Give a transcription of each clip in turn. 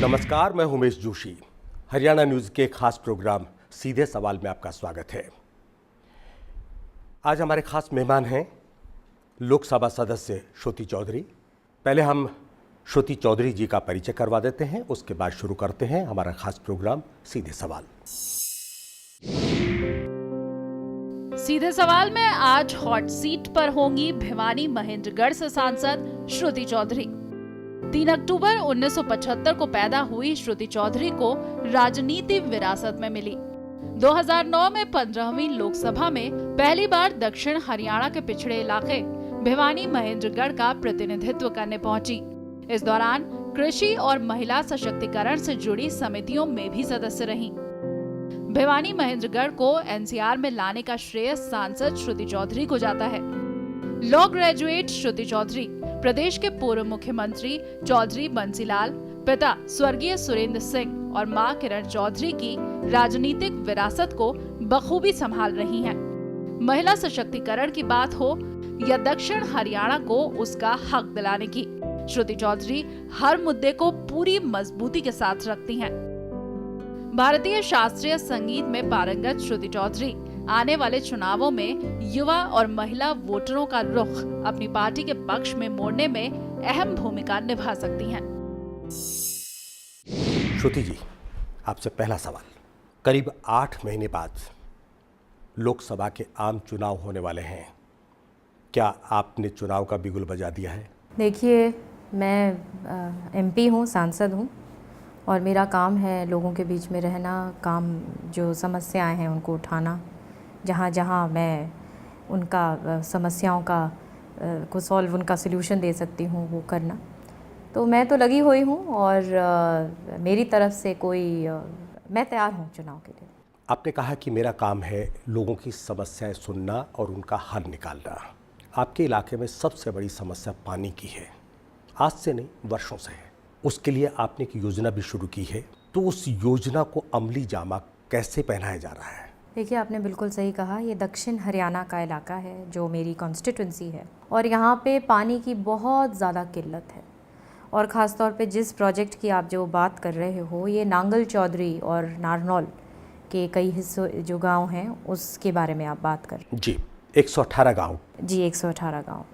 नमस्कार, मैं उमेश जोशी। हरियाणा न्यूज़ के खास प्रोग्राम सीधे सवाल में आपका स्वागत है। आज हमारे खास मेहमान हैं लोकसभा सदस्य श्रुति चौधरी। पहले हम श्रुति चौधरी जी का परिचय करवा देते हैं, उसके बाद शुरू करते हैं हमारा खास प्रोग्राम सीधे सवाल। सीधे सवाल में आज हॉट सीट पर होंगी भिवानी महेंद्रगढ़ से सांसद श्रुति चौधरी। 3 अक्टूबर 1975 को पैदा हुई श्रुति चौधरी को राजनीति विरासत में मिली। 2009 में 15वीं लोकसभा में पहली बार दक्षिण हरियाणा के पिछड़े इलाके भिवानी महेंद्रगढ़ का प्रतिनिधित्व करने पहुंची। इस दौरान कृषि और महिला सशक्तिकरण से जुड़ी समितियों में भी सदस्य रहीं। भिवानी महेंद्रगढ़ को एनसीआर में लाने का श्रेय सांसद श्रुति चौधरी को जाता है। लॉ ग्रेजुएट श्रुति चौधरी प्रदेश के पूर्व मुख्यमंत्री चौधरी बंसीलाल, पिता स्वर्गीय सुरेंद्र सिंह और मां किरण चौधरी की राजनीतिक विरासत को बखूबी संभाल रही हैं। महिला सशक्तिकरण की बात हो या दक्षिण हरियाणा को उसका हक दिलाने की, श्रुति चौधरी हर मुद्दे को पूरी मजबूती के साथ रखती हैं। भारतीय शास्त्रीय संगीत में पारंगत श्रुति चौधरी आने वाले चुनावों में युवा और महिला वोटरों का रुख अपनी पार्टी के पक्ष में मोड़ने में अहम भूमिका निभा सकती हैं। श्रुति जी, आपसे पहला सवाल। करीब 8 महीने बाद लोकसभा के आम चुनाव होने वाले हैं। क्या आपने चुनाव का बिगुल बजा दिया है? देखिए, मैं एमपी हूँ, सांसद हूँ और मेरा काम है लोगों के बीच में रहना, काम जो समस्याएं हैं उनको उठाना, जहाँ जहाँ मैं उनका समस्याओं का को सॉल्व, उनका सल्यूशन दे सकती हूँ वो करना। तो मैं तो लगी हुई हूँ और मेरी तरफ से मैं तैयार हूँ चुनाव के लिए। आपने कहा कि मेरा काम है लोगों की समस्याएं सुनना और उनका हल निकालना। आपके इलाके में सबसे बड़ी समस्या पानी की है, आज से नहीं वर्षों से है। उसके लिए आपने एक योजना भी शुरू की है, तो उस योजना को अमली जामा कैसे पहनाया जा रहा है? देखिए, आपने बिल्कुल सही कहा। ये दक्षिण हरियाणा का इलाका है जो मेरी कॉन्स्टिट्यूंसी है और यहाँ पे पानी की बहुत ज़्यादा किल्लत है। और ख़ास तौर पे जिस प्रोजेक्ट की आप जो बात कर रहे हो, ये नांगल चौधरी और नारनौल के कई हिस्सों जो गांव हैं उसके बारे में आप बात कर रहे हैं। जी, 118 गाँव। जी, 118 गाँव।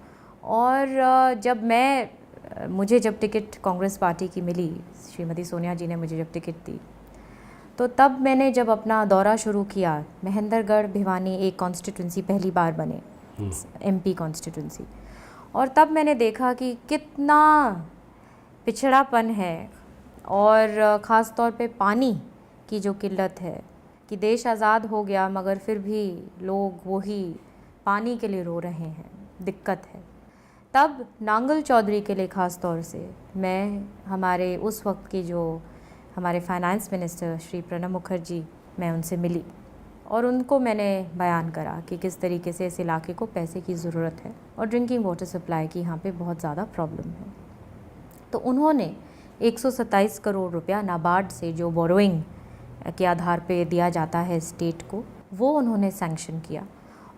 और मुझे जब टिकट कांग्रेस पार्टी की मिली, श्रीमती सोनिया जी ने मुझे जब टिकट दी, तो तब मैंने जब अपना दौरा शुरू किया, महेंद्रगढ़ भिवानी एक कॉन्स्टिट्यूंसी पहली बार बने, एमपी कॉन्स्टिट्यूंसी, और तब मैंने देखा कि कितना पिछड़ापन है और ख़ास तौर पे पानी की जो किल्लत है कि देश आज़ाद हो गया मगर फिर भी लोग वही पानी के लिए रो रहे हैं, दिक्कत है। तब नांगल चौधरी के लिए ख़ास तौर से मैं हमारे उस वक्त के जो हमारे फाइनेंस मिनिस्टर श्री प्रणब मुखर्जी, मैं उनसे मिली और उनको मैंने बयान करा कि किस तरीके से इस इलाके को पैसे की ज़रूरत है और ड्रिंकिंग वाटर सप्लाई की यहाँ पे बहुत ज़्यादा प्रॉब्लम है। तो उन्होंने 127 करोड़ रुपया नाबार्ड से जो बोरोइंग के आधार पे दिया जाता है स्टेट को, वो उन्होंने सैंक्शन किया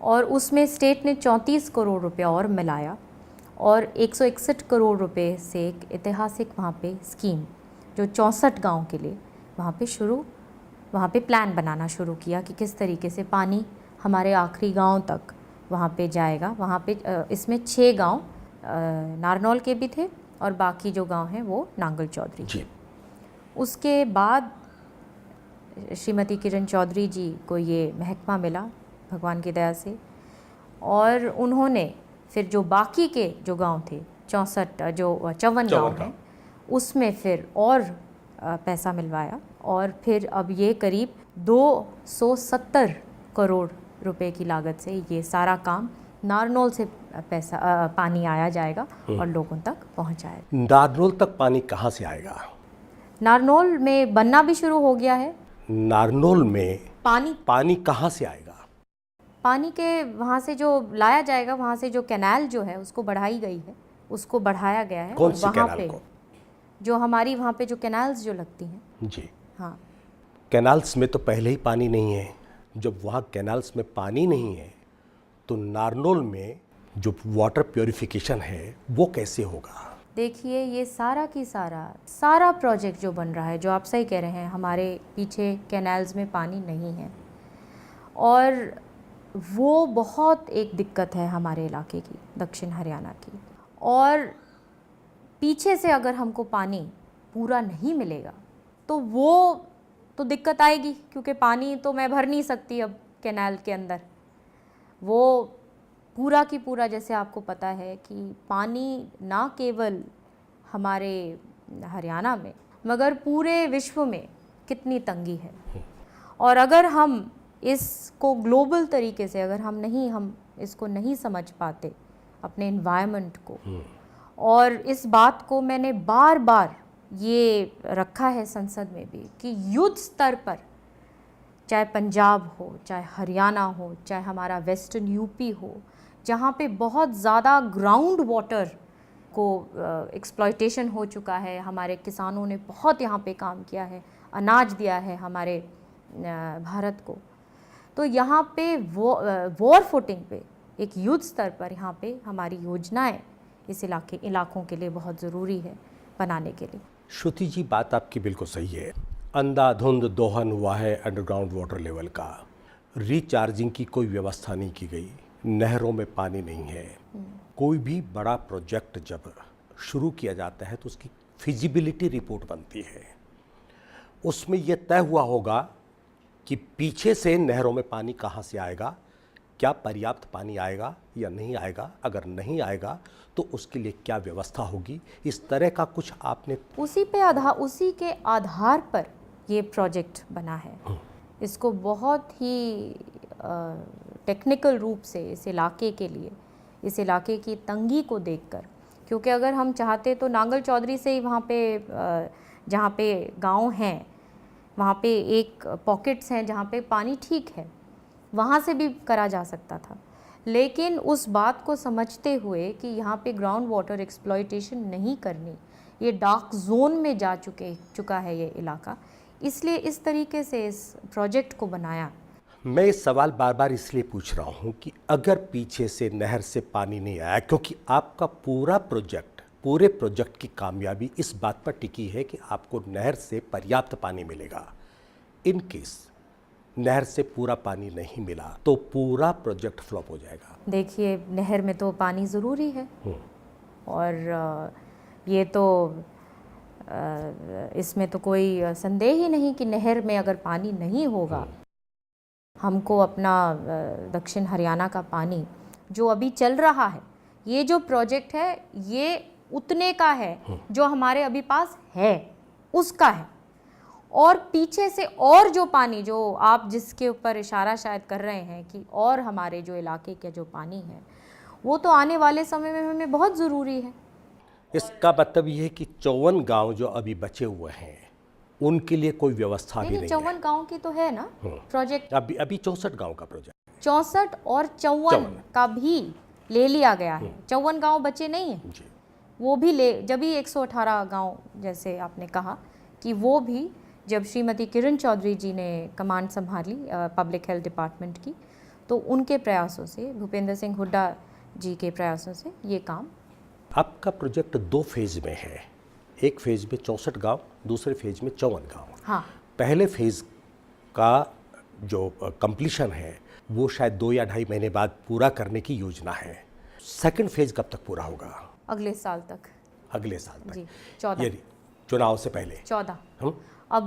और उसमें स्टेट ने 34 करोड़ रुपया और मिलाया और 161 करोड़ रुपए से एक ऐतिहासिक वहाँ पे स्कीम जो 64 गांव के लिए वहाँ पे प्लान बनाना शुरू किया कि किस तरीके से पानी हमारे आखिरी गांव तक वहाँ पे जाएगा। वहाँ पे इसमें 6 गांव नारनौल के भी थे और बाकी जो गांव हैं वो नांगल चौधरी जी। उसके बाद श्रीमती किरण चौधरी जी को ये महकमा मिला भगवान की दया से और उन्होंने फिर जो बाकी के जो गांव थे 54 गांव हैं उसमें फिर और पैसा मिलवाया और फिर अब ये करीब 270 करोड़ रुपए की लागत से ये सारा काम नारनौल से पानी आया जाएगा और लोगों तक पहुंचाएगा। नारनौल तक पानी कहाँ से आएगा? नारनौल में बनना भी शुरू हो गया है। नारनौल में पानी कहाँ से आएगा? पानी के वहाँ से जो लाया जाएगा, वहाँ से जो कैनाल जो है उसको बढ़ाई गई है, उसको बढ़ाया गया है। कौन सी कैनाल को? जो हमारी वहाँ पे जो कैनाल्स जो लगती हैं जी। हाँ, कैनाल्स में तो पहले ही पानी नहीं है। जब वहाँ कैनाल्स में पानी नहीं है तो नारनौल में जो वाटर प्योरिफिकेशन है वो कैसे होगा? देखिए ये सारा प्रोजेक्ट जो बन रहा है, जो आप सही कह रहे हैं, हमारे पीछे कैनाल्स में पानी नहीं है और वो बहुत एक दिक्कत है हमारे इलाके की, दक्षिण हरियाणा की। और पीछे से अगर हमको पानी पूरा नहीं मिलेगा तो वो तो दिक्कत आएगी, क्योंकि पानी तो मैं भर नहीं सकती अब कैनाल के अंदर। वो पूरा की पूरा, जैसे आपको पता है कि पानी ना केवल हमारे हरियाणा में मगर पूरे विश्व में कितनी तंगी है। और अगर हम इसको ग्लोबल तरीके से हम इसको नहीं समझ पाते अपने इन्वायरमेंट को, और इस बात को मैंने बार बार ये रखा है संसद में भी कि युद्ध स्तर पर, चाहे पंजाब हो, चाहे हरियाणा हो, चाहे हमारा वेस्टर्न यूपी हो, जहाँ पे बहुत ज़्यादा ग्राउंड वाटर को एक्सप्लॉयटेशन हो चुका है, हमारे किसानों ने बहुत यहाँ पे काम किया है, अनाज दिया है हमारे भारत को, तो यहाँ पे वॉर फुटिंग पे, एक युद्ध स्तर पर यहाँ पे हमारी योजनाएं इस इलाकों के लिए बहुत ज़रूरी है बनाने के लिए। श्रुति जी, बात आपकी बिल्कुल सही है। अंधाधुंध दोहन हुआ है अंडरग्राउंड वाटर लेवल का, रिचार्जिंग की कोई व्यवस्था नहीं की गई, नहरों में पानी नहीं है। कोई भी बड़ा प्रोजेक्ट जब शुरू किया जाता है तो उसकी फिजिबिलिटी रिपोर्ट बनती है, उसमें यह तय हुआ होगा कि पीछे से नहरों में पानी कहाँ से आएगा, क्या पर्याप्त पानी आएगा या नहीं आएगा, अगर नहीं आएगा तो उसके लिए क्या व्यवस्था होगी। इस तरह का कुछ आपने उसी के आधार पर ये प्रोजेक्ट बना है। इसको बहुत ही टेक्निकल रूप से इस इलाके के लिए, इस इलाके की तंगी को देखकर, क्योंकि अगर हम चाहते तो नांगल चौधरी से ही वहाँ पे जहाँ पे गांव हैं वहाँ पे एक पॉकेट्स हैं जहाँ पे पानी ठीक है, वहाँ से भी करा जा सकता था। लेकिन उस बात को समझते हुए कि यहाँ पे ग्राउंड वाटर एक्सप्लॉयटेशन नहीं करनी, ये डार्क जोन में जा चुका है ये इलाका, इसलिए इस तरीके से इस प्रोजेक्ट को बनाया। मैं ये सवाल बार बार इसलिए पूछ रहा हूँ कि अगर पीछे से नहर से पानी नहीं आया, क्योंकि आपका पूरे प्रोजेक्ट की कामयाबी इस बात पर टिकी है कि आपको नहर से पर्याप्त पानी मिलेगा। इन केस नहर से पूरा पानी नहीं मिला तो पूरा प्रोजेक्ट फ्लॉप हो जाएगा। देखिए, नहर में तो पानी ज़रूरी है और ये तो इसमें तो कोई संदेह ही नहीं कि नहर में अगर पानी नहीं होगा, हमको अपना दक्षिण हरियाणा का पानी जो अभी चल रहा है, ये जो प्रोजेक्ट है ये उतने का है जो हमारे अभी पास है उसका है, और पीछे से और जो पानी, जो आप जिसके ऊपर इशारा शायद कर रहे हैं कि और हमारे जो इलाके का जो पानी है वो तो आने वाले समय में हमें बहुत ज़रूरी है। इसका मतलब ये है कि 54 गांव जो अभी बचे हुए हैं उनके लिए कोई व्यवस्था भी नहीं है। 54 गांव की तो है ना प्रोजेक्ट, अभी 64 गांव का प्रोजेक्ट, 64 और 54 का भी ले लिया गया है। 54 गांव बचे नहीं हैं, वो भी जब भी 118 गांव, जैसे आपने कहा कि वो भी जब श्रीमती किरण चौधरी जी ने कमांड संभाली पब्लिक हेल्थ डिपार्टमेंट की, तो उनके प्रयासों से, भूपेंद्र सिंह हुड्डा जी के प्रयासों से ये काम। आपका प्रोजेक्ट 2 फेज में है, एक फेज में 64 गांव, दूसरे फेज में 54 गांव। हाँ, पहले फेज का जो कंप्लीशन है वो शायद 2 या 2.5 महीने बाद पूरा करने की योजना है। सेकंड फेज कब तक पूरा होगा? अगले साल तक। अगले साल तक जी, 14 ये चुनाव से पहले 14 अब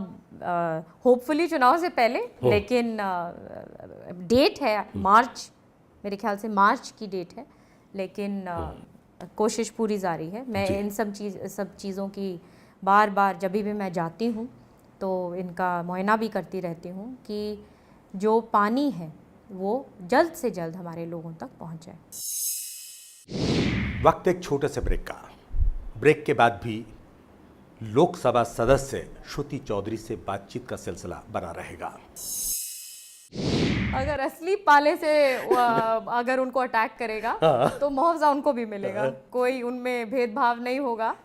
होपफुली चुनाव से पहले, लेकिन डेट है मार्च, मेरे ख्याल से मार्च की डेट है, लेकिन कोशिश पूरी जारी है। मैं इन सब चीज़ों की बार बार जब भी मैं जाती हूँ तो इनका मुआयना भी करती रहती हूँ कि जो पानी है वो जल्द से जल्द हमारे लोगों तक पहुँच जाए। वक्त एक छोटे से ब्रेक का। ब्रेक के बाद भी लोकसभा सदस्य श्रुति चौधरी से बातचीत का सिलसिला बना रहेगा। अगर असली पाले से अगर उनको अटैक करेगा तो मुआवजा उनको भी मिलेगा, कोई उनमें भेदभाव नहीं होगा।